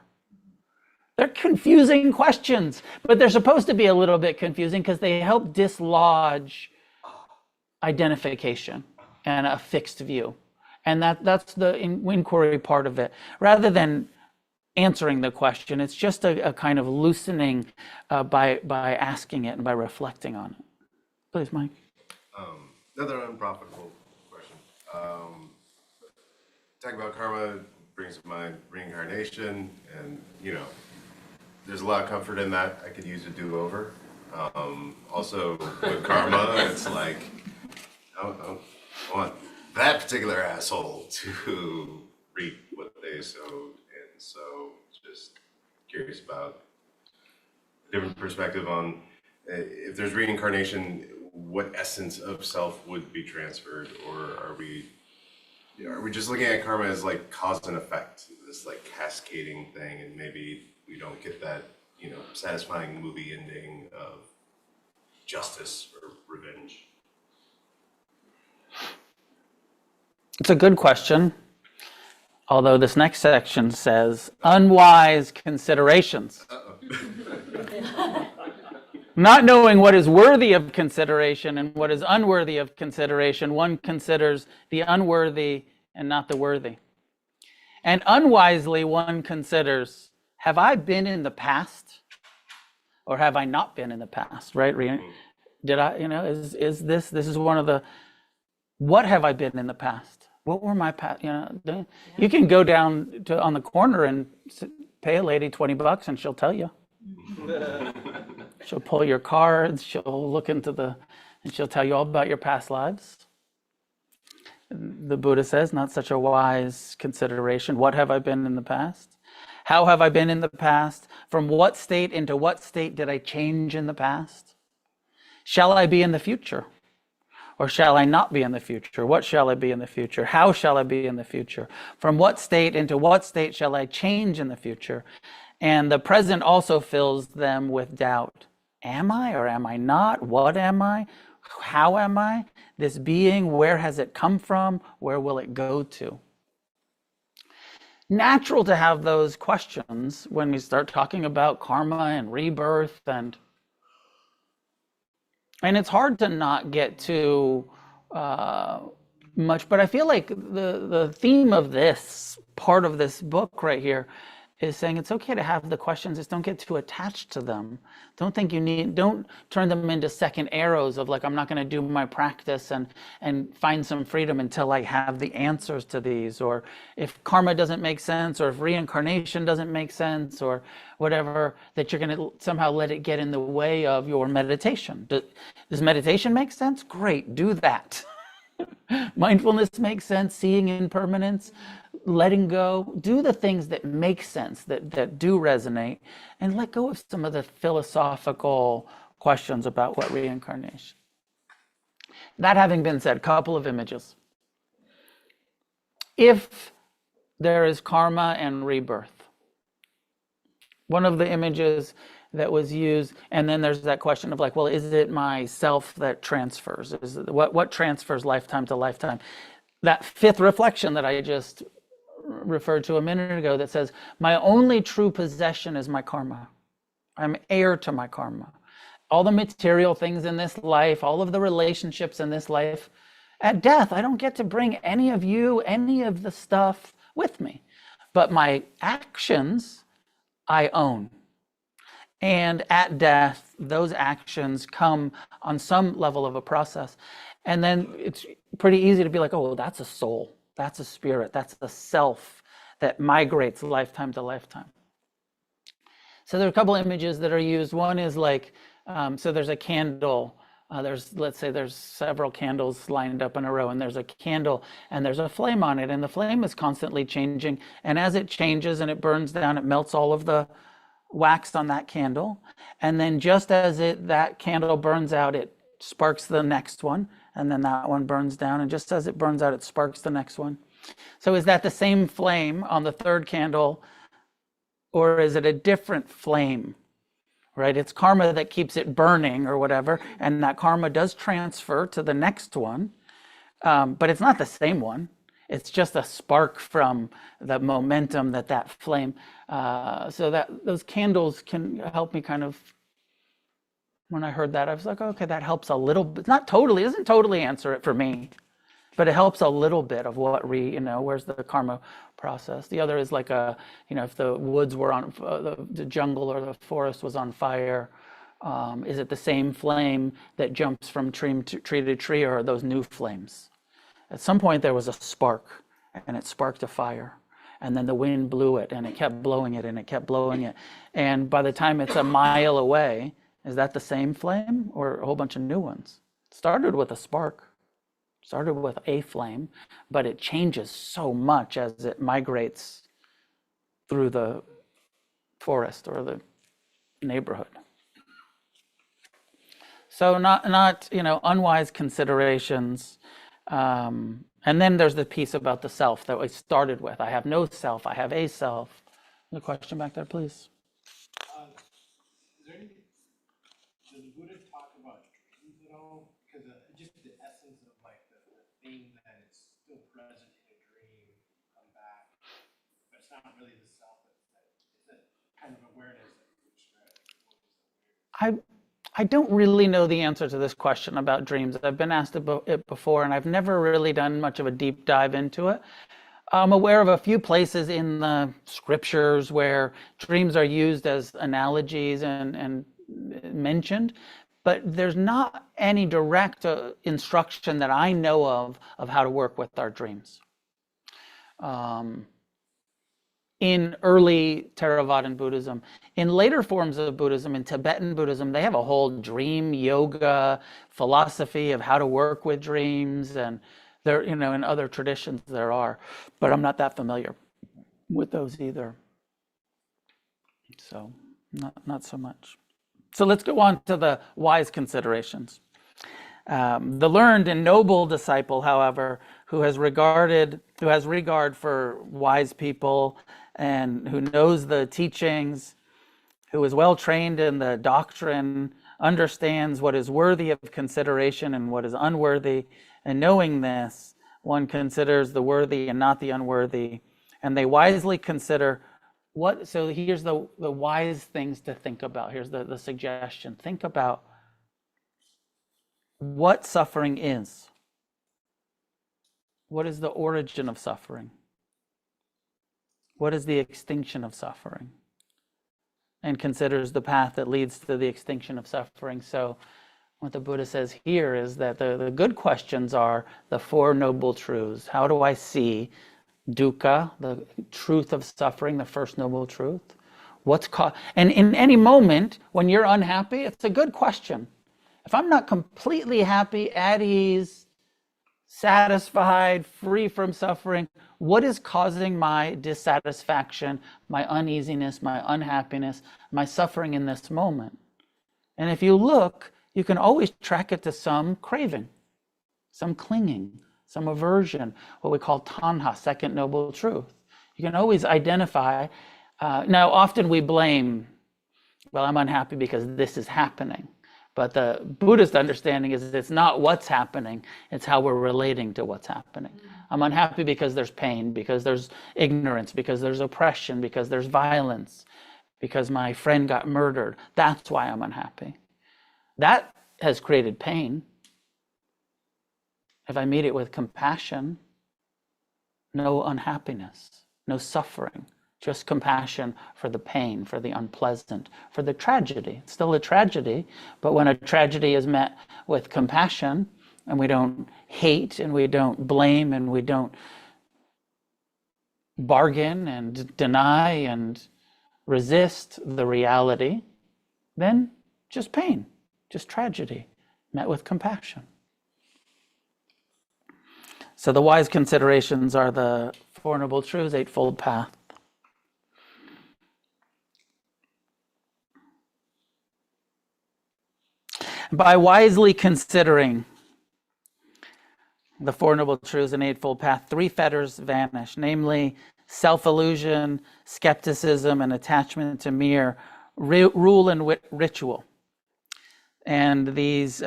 They're confusing questions, but they're supposed to be a little bit confusing because they help dislodge identification and a fixed view. And that's the inquiry part of it. Rather than answering the question. It's just a kind of loosening by asking it and by reflecting on it. Please, Mike. Another unprofitable question. Talking about karma brings to mind reincarnation, and there's a lot of comfort in that. I could use a do-over. Also, with karma, it's like I want that particular asshole to reap what they sowed, and so just curious about a different perspective on if there's reincarnation, what essence of self would be transferred, or are we just looking at karma as like cause and effect, this like cascading thing, and maybe we don't get that satisfying movie ending of justice or revenge? It's a good question. Although this next section says unwise considerations. Not knowing what is worthy of consideration and what is unworthy of consideration, one considers the unworthy and not the worthy. And unwisely, one considers, have I been in the past or have I not been in the past, right? Did I, is this is one of the, what have I been in the past? What were my past, You can go down on the corner and pay a lady $20 and she'll tell you. She'll pull your cards, she'll look into and she'll tell you all about your past lives. The Buddha says, not such a wise consideration. What have I been in the past? How have I been in the past? From what state into what state did I change in the past? Shall I be in the future? Or shall I not be in the future? What shall I be in the future? How shall I be in the future? From what state into what state shall I change in the future? And the present also fills them with doubt. Am I or am I not? What am I? How am I? This being, where has it come from? Where will it go to? Natural to have those questions when we start talking about karma and rebirth, and it's hard to not get too much, but I feel like the theme of this part of this book right here is saying it's okay to have the questions, just don't get too attached to them. Don't turn them into second arrows of like, I'm not going to do my practice and find some freedom until I have the answers to these, or if karma doesn't make sense, or if reincarnation doesn't make sense, or whatever, that you're going to somehow let it get in the way of your meditation. Does meditation make sense? Great, do that. Mindfulness makes sense, seeing impermanence, letting go, do the things that make sense, that do resonate, and let go of some of the philosophical questions about what reincarnation. That having been said, a couple of images. If there is karma and rebirth, one of the images that was used, and then there's that question of like, well, is it myself that transfers? Is it, what transfers lifetime to lifetime? That fifth reflection that I just referred to a minute ago that says, my only true possession is my karma. I'm heir to my karma. All the material things in this life, all of the relationships in this life, at death, I don't get to bring any of you, any of the stuff with me. But my actions, I own. And at death, those actions come on some level of a process. And then it's pretty easy to be like, oh, well, that's a soul. That's a spirit. That's the self that migrates lifetime to lifetime. So there are a couple images that are used. One is like, so there's a candle. Let's say there's several candles lined up in a row, and there's a candle and there's a flame on it, and the flame is constantly changing. And as it changes and it burns down, it melts all of the wax on that candle. And then just as that candle burns out, it sparks the next one, and then that one burns down, and just as it burns out, it sparks the next one. So is that the same flame on the third candle, or is it a different flame? Right? It's karma that keeps it burning or whatever, and that karma does transfer to the next one, but it's not the same one. It's just a spark from the momentum that flame. So that those candles can help me kind of. When I heard that, I was like, okay, that helps a little bit. Not totally, doesn't totally answer it for me, but it helps a little bit of what where's the karma process. The other is like if the woods were on, the jungle or the forest was on fire, is it the same flame that jumps from tree to tree, or are those new flames? At some point there was a spark, and it sparked a fire, and then the wind blew it, and it kept blowing it, and it kept blowing it, and by the time it's a mile away, is that the same flame or a whole bunch of new ones? It started with a spark, started with a flame, but it changes so much as it migrates through the forest or the neighborhood. So not unwise considerations. And then there's the piece about the self that we started with. I have no self, I have a self. The question back there, please. Is there any, does the Buddha talk about dreams at all? Because just the essence of like the thing that is still present in a dream, come back, but it's not really the self. It's that kind of awareness that you described. I don't really know the answer to this question about dreams. I've been asked about it before, and I've never really done much of a deep dive into it. I'm aware of a few places in the scriptures where dreams are used as analogies and mentioned, but there's not any direct instruction that I know of how to work with our dreams. In early Theravadan Buddhism, in later forms of Buddhism, in Tibetan Buddhism, they have a whole dream yoga philosophy of how to work with dreams, and there, in other traditions there are, but I'm not that familiar with those either. So, not so much. So let's go on to the wise considerations. The learned and noble disciple, however, who has regard for wise people and who knows the teachings, who is well trained in the doctrine, understands what is worthy of consideration and what is unworthy, and knowing this, one considers the worthy and not the unworthy, and they wisely consider what. So here's the wise things to think about. Here's the suggestion. Think about what suffering is. What is the origin of suffering? What is the extinction of suffering? And considers the path that leads to the extinction of suffering. So what the Buddha says here is that the good questions are the Four Noble Truths. How do I see dukkha, the truth of suffering, the first noble truth? And in any moment when you're unhappy, it's a good question. If I'm not completely happy, at ease, satisfied, free from suffering, what is causing my dissatisfaction, my uneasiness, my unhappiness, my suffering in this moment? And if you look, you can always track it to some craving, some clinging, some aversion, what we call tanha, second noble truth. You can always identify. Now, often we blame, well, I'm unhappy because this is happening. But the Buddhist understanding is it's not what's happening, it's how we're relating to what's happening. I'm unhappy because there's pain, because there's ignorance, because there's oppression, because there's violence, because my friend got murdered. That's why I'm unhappy. That has created pain. If I meet it with compassion, no unhappiness, no suffering. Just compassion for the pain, for the unpleasant, for the tragedy. It's still a tragedy, but when a tragedy is met with compassion, and we don't hate, and we don't blame, and we don't bargain and deny and resist the reality, then just pain, just tragedy, met with compassion. So the wise considerations are the Four Noble Truths, Eightfold Path. By wisely considering the Four Noble Truths and Eightfold Path, three fetters vanish, namely self-illusion, skepticism, and attachment to mere rule and ritual. And these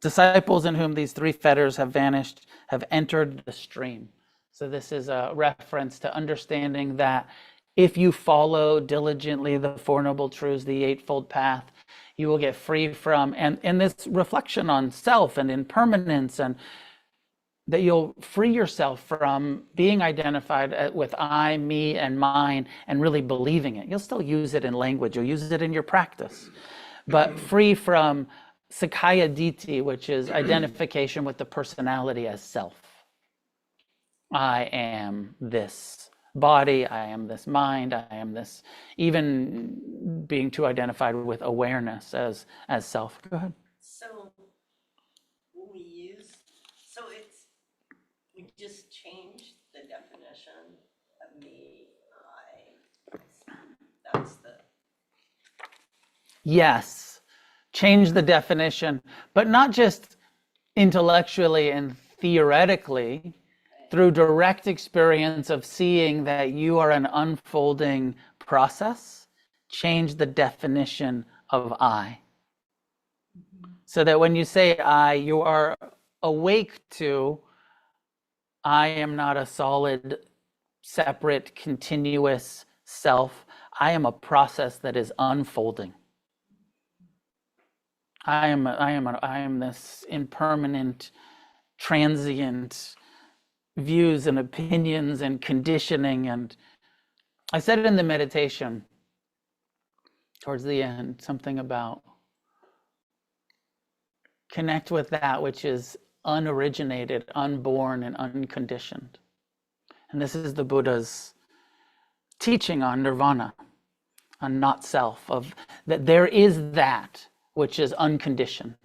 disciples in whom these three fetters have vanished have entered the stream. So this is a reference to understanding that if you follow diligently the Four Noble Truths, the Eightfold Path, you will get free from, and this reflection on self and impermanence and that you'll free yourself from being identified with I, me, and mine, and really believing it. You'll still use it in language, you'll use it in your practice, but free from Sakkaya Ditthi, which is identification with the personality as self. I am this body, I am this mind, I am this, even being too identified with awareness as self. Go ahead. So when we use, so it's, we just changed the definition of me, I, that's the, Yes, change the definition, but not just intellectually and theoretically, through direct experience of seeing that you are an unfolding process, change the definition of I. So that when you say I, you are awake to, I am not a solid, separate, continuous self. I am a process that is unfolding. I am this impermanent, transient views and opinions and conditioning. And I said it in the meditation towards the end, something about connect with that which is unoriginated, unborn, and unconditioned. And this is the Buddha's teaching on nirvana, on not self, of that there is that which is unconditioned.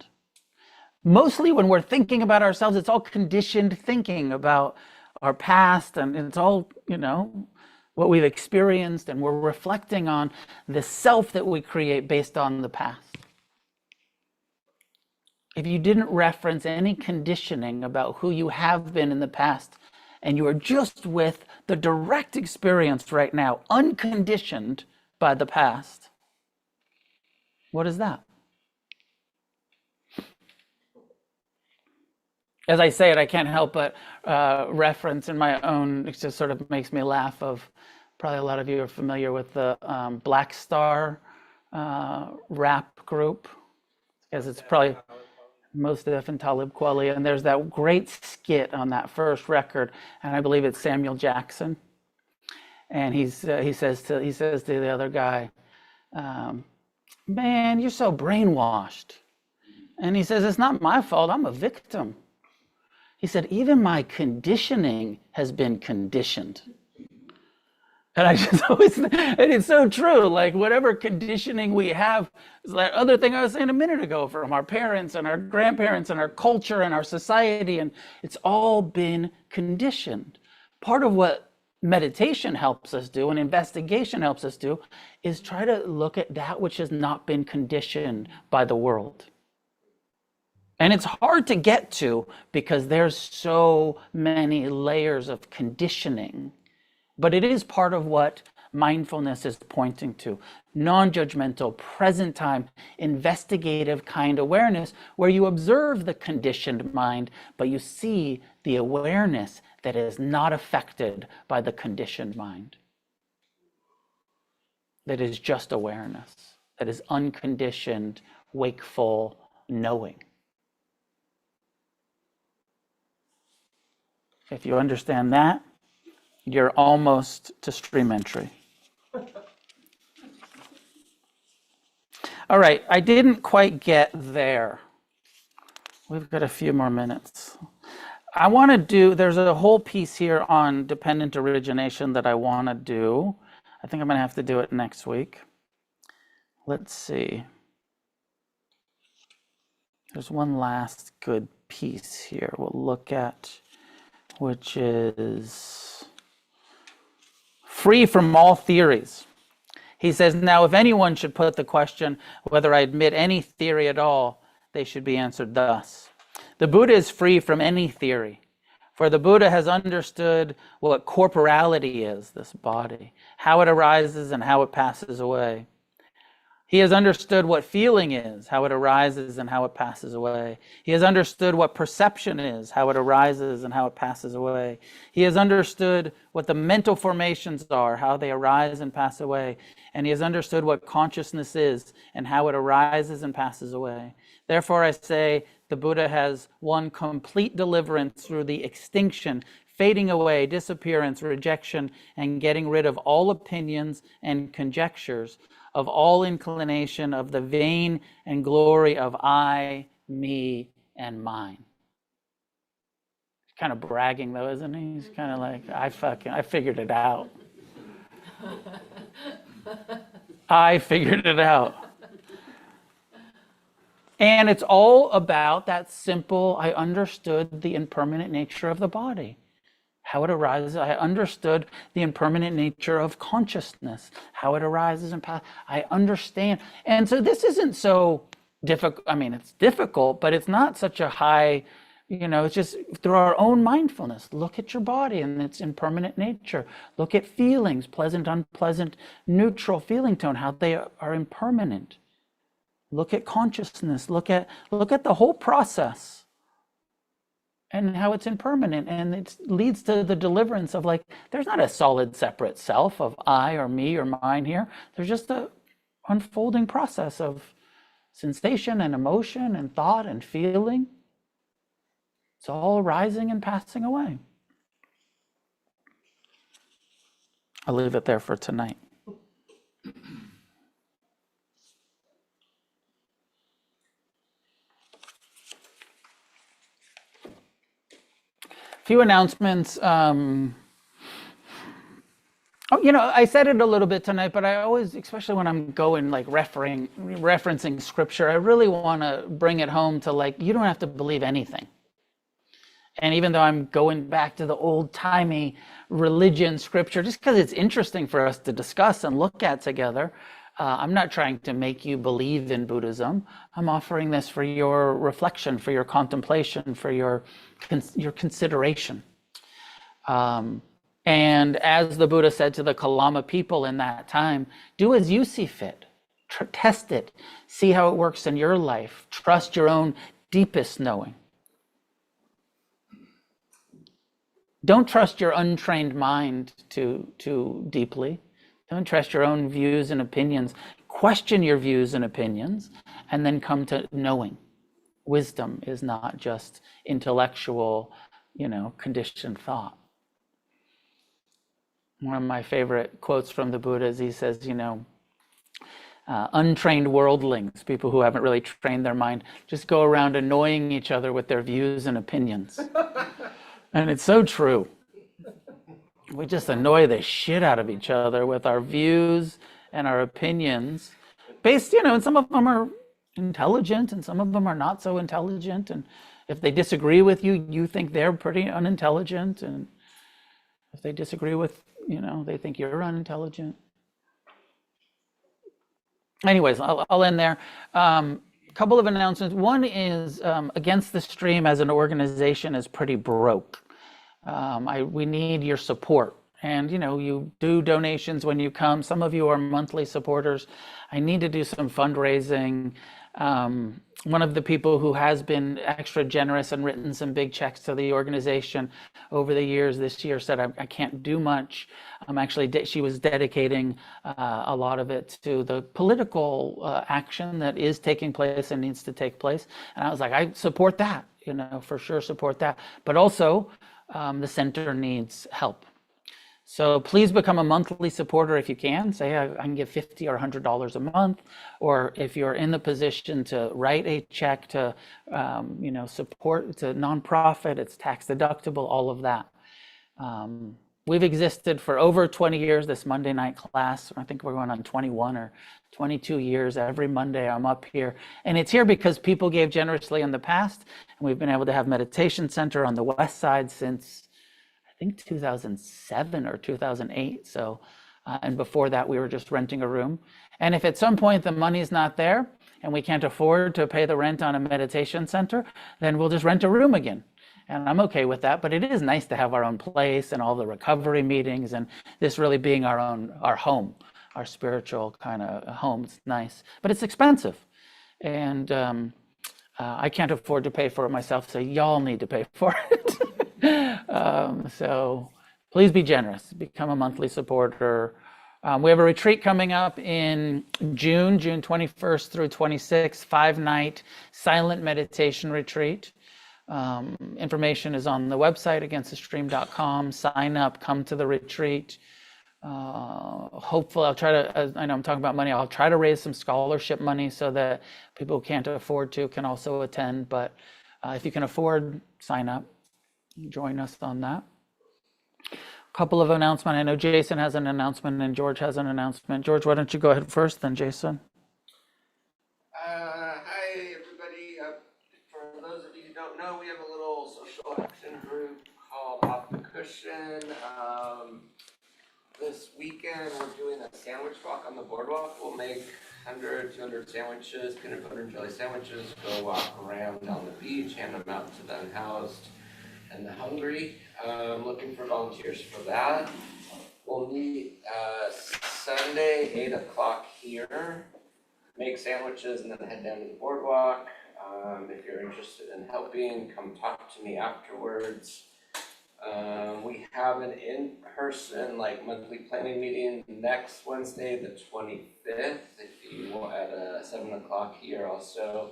Mostly when we're thinking about ourselves, it's all conditioned thinking about our past, and it's all, what we've experienced, and we're reflecting on the self that we create based on the past. If you didn't reference any conditioning about who you have been in the past, and you are just with the direct experience right now, unconditioned by the past, what is that? As I say it, I can't help but reference in my own, it just sort of makes me laugh, of probably a lot of you are familiar with the Black Star rap group, because it's probably most Def and Talib Kweli, and there's that great skit on that first record, and I believe it's Samuel Jackson, and he says to the other guy, man, you're so brainwashed. And he says, it's not my fault, I'm a victim. He said, even my conditioning has been conditioned. And I just always, and it's so true, like whatever conditioning we have, is that other thing I was saying a minute ago, from our parents and our grandparents and our culture and our society, and it's all been conditioned. Part of what meditation helps us do and investigation helps us do is try to look at that which has not been conditioned by the world. And it's hard to get to because there's so many layers of conditioning. But it is part of what mindfulness is pointing to. Non-judgmental, present time, investigative kind awareness, where you observe the conditioned mind, but you see the awareness that is not affected by the conditioned mind. That is just awareness. That is unconditioned, wakeful knowing. If you understand that, you're almost to stream entry. All right, I didn't quite get there. We've got a few more minutes. I want to do, there's a whole piece here on dependent origination that I want to do. I think I'm going to have to do it next week. Let's see. There's one last good piece here we'll look at, which is free from all theories. He says, now, if anyone should put the question whether I admit any theory at all, they should be answered thus. The Buddha is free from any theory, for the Buddha has understood what corporality is, this body, how it arises and how it passes away. He has understood what feeling is, how it arises and how it passes away. He has understood what perception is, how it arises and how it passes away. He has understood what the mental formations are, how they arise and pass away. And he has understood what consciousness is and how it arises and passes away. Therefore, I say the Buddha has won complete deliverance through the extinction, fading away, disappearance, rejection, and getting rid of all opinions and conjectures, of all inclination of the vain and glory of I, me, and mine. He's kind of bragging though, isn't he? He's kind of like, I figured it out. I figured it out. And it's all about that simple, I understood the impermanent nature of the body. How it arises. I understood the impermanent nature of consciousness, how it arises and passes. I understand. And so this isn't so difficult. I mean, it's difficult, but it's not such a high, it's just through our own mindfulness. Look at your body and its impermanent nature. Look at feelings, pleasant, unpleasant, neutral feeling tone, how they are impermanent. Look at consciousness. Look at the whole process. And how it's impermanent, and it leads to the deliverance of there's not a solid separate self of I or me or mine here. There's just a unfolding process of sensation and emotion and thought and feeling. It's all arising and passing away. I'll leave it there for tonight. Few announcements. I said it a little bit tonight, but I always, especially when I'm going referencing scripture, I really want to bring it home to you don't have to believe anything. And even though I'm going back to the old-timey religion scripture, just because it's interesting for us to discuss and look at together, I'm not trying to make you believe in Buddhism. I'm offering this for your reflection, for your contemplation, for your consideration. And as the Buddha said to the Kalama people in that time, do as you see fit. Test it. See how it works in your life. Trust your own deepest knowing. Don't trust your untrained mind too deeply. Don't trust your own views and opinions. Question your views and opinions, and then come to knowing. Wisdom is not just intellectual, conditioned thought. One of my favorite quotes from the Buddha is he says, untrained worldlings, people who haven't really trained their mind, just go around annoying each other with their views and opinions. And it's so true. We just annoy the shit out of each other with our views and our opinions based, and some of them are intelligent and some of them are not so intelligent. And if they disagree with you, you think they're pretty unintelligent. And if they disagree with, they think you're unintelligent. Anyways, I'll end there. Couple of announcements. One is Against the Stream as an organization is pretty broke. We need your support. And, you do donations when you come. Some of you are monthly supporters. I need to do some fundraising. One of the people who has been extra generous and written some big checks to the organization over the years this year said, I can't do much. She was dedicating a lot of it to the political action that is taking place and needs to take place. And I was like, I support that, for sure support that. But also, the center needs help. So please become a monthly supporter if you can. Say I can give $50 or $100 a month, or if you're in the position to write a check to, support. It's a nonprofit. It's tax deductible. All of that. We've existed for over 20 years. This Monday night class, I think we're going on 21 or 22 years. Every Monday I'm up here, and it's here because people gave generously in the past, and we've been able to have meditation center on the west side since I think 2007 or 2008. So, and before that we were just renting a room. And if at some point the money's not there and we can't afford to pay the rent on a meditation center, then we'll just rent a room again. And I'm okay with that, but it is nice to have our own place and all the recovery meetings and this really being our home. our spiritual kind of home. It's nice, but it's expensive. And I can't afford to pay for it myself, so y'all need to pay for it. So please be generous, become a monthly supporter. We have a retreat coming up in June 21st through 26th, 5-night silent meditation retreat. Information is on the website, againstthestream.com. Sign up, come to the retreat. Hopefully I'll try to, I know I'm talking about money, I'll try to raise some scholarship money so that people who can't afford to can also attend. But if you can afford, sign up, join us on that. Couple of announcements. I know Jason has an announcement and George has an announcement. George, why don't you go ahead first, then Jason? Hi, everybody. For those of you who don't know, we have a little social action group called Off the Cushion. This weekend, we're doing a sandwich walk on the boardwalk. We'll make 100, 200 sandwiches, peanut butter and jelly sandwiches, go walk around down the beach, hand them out to the unhoused and the hungry. Looking for volunteers for that. We'll meet Sunday, 8 o'clock here, make sandwiches, and then head down to the boardwalk. If you're interested in helping, come talk to me afterwards. We have an in-person, monthly planning meeting next Wednesday, the 25th, if you want, at 7 o'clock here also.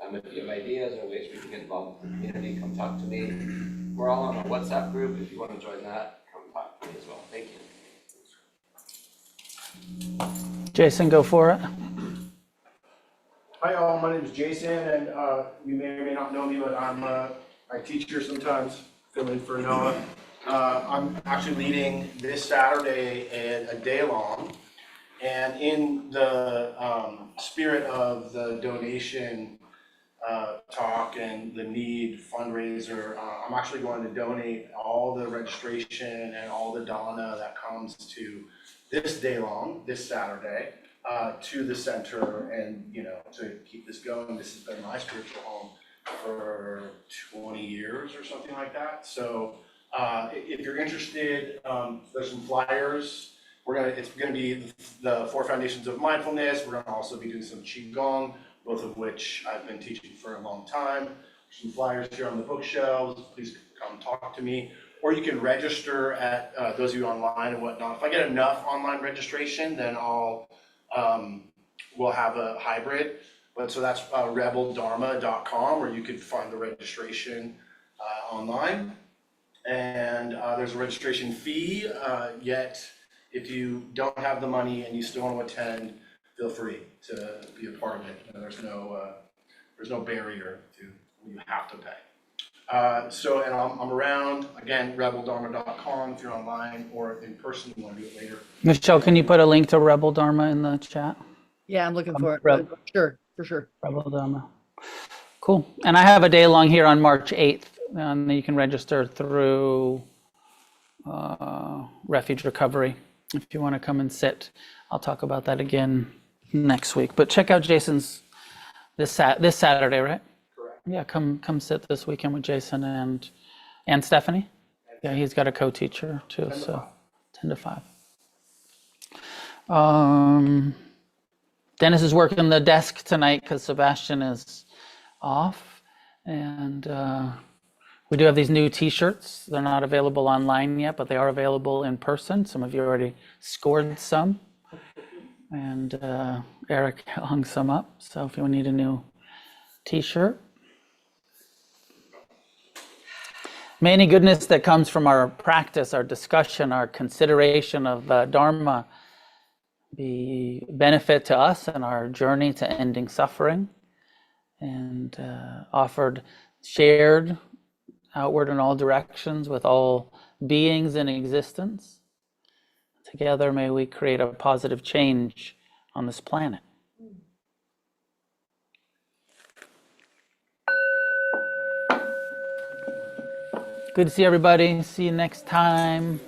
If you have ideas or ways we can get involved with the community, come talk to me. We're all on a WhatsApp group. If you want to join that, come talk to me as well. Thank you. Jason, go for it. Hi all, my name is Jason, and you may or may not know me, but I teach here sometimes, fill in for Noah. I'm actually leading this Saturday a day long, and in the spirit of the donation talk and the need fundraiser, I'm actually going to donate all the registration and all the dana that comes to this day long, this Saturday, to the center, and to keep this going. This has been my spiritual home for 20 years or something like that. So if you're interested, there's some flyers. It's gonna be the 4 foundations of mindfulness. We're gonna also be doing some qigong, both of which I've been teaching for a long time. There's some flyers here on the bookshelves. Please come talk to me. Or you can register at those of you online and whatnot. If I get enough online registration, then we'll have a hybrid. But so that's rebeldharma.com, where you could find the registration online. And there's a registration fee, yet if you don't have the money and you still want to attend, feel free to be a part of it. There's no barrier to you have to pay. And I'm around, again, rebeldharma.com if you're online, or in person, you want to do it later. Michelle, can you put a link to Rebel Dharma in the chat? Yeah, I'm looking for it. Reb- Sure, for sure. Rebel Dharma. Cool. And I have a day long here on March 8th, and you can register through Refuge Recovery if you want to come and sit. I'll talk about that again next week. But check out Jason's this Saturday, right? Correct. Yeah, come sit this weekend with Jason and Stephanie. Yeah, he's got a co-teacher too, 10 to so 5. 10 to 5. Dennis is working the desk tonight because Sebastian is off, and we do have these new t-shirts. They're not available online yet, but they are available in person. Some of you already scored some, and Eric hung some up, so if you need a new t-shirt. May any goodness that comes from our practice, our discussion, our consideration of Dharma be benefit to us in our journey to ending suffering, and shared outward in all directions with all beings in existence. Together, may we create a positive change on this planet. Good to see everybody. See you next time.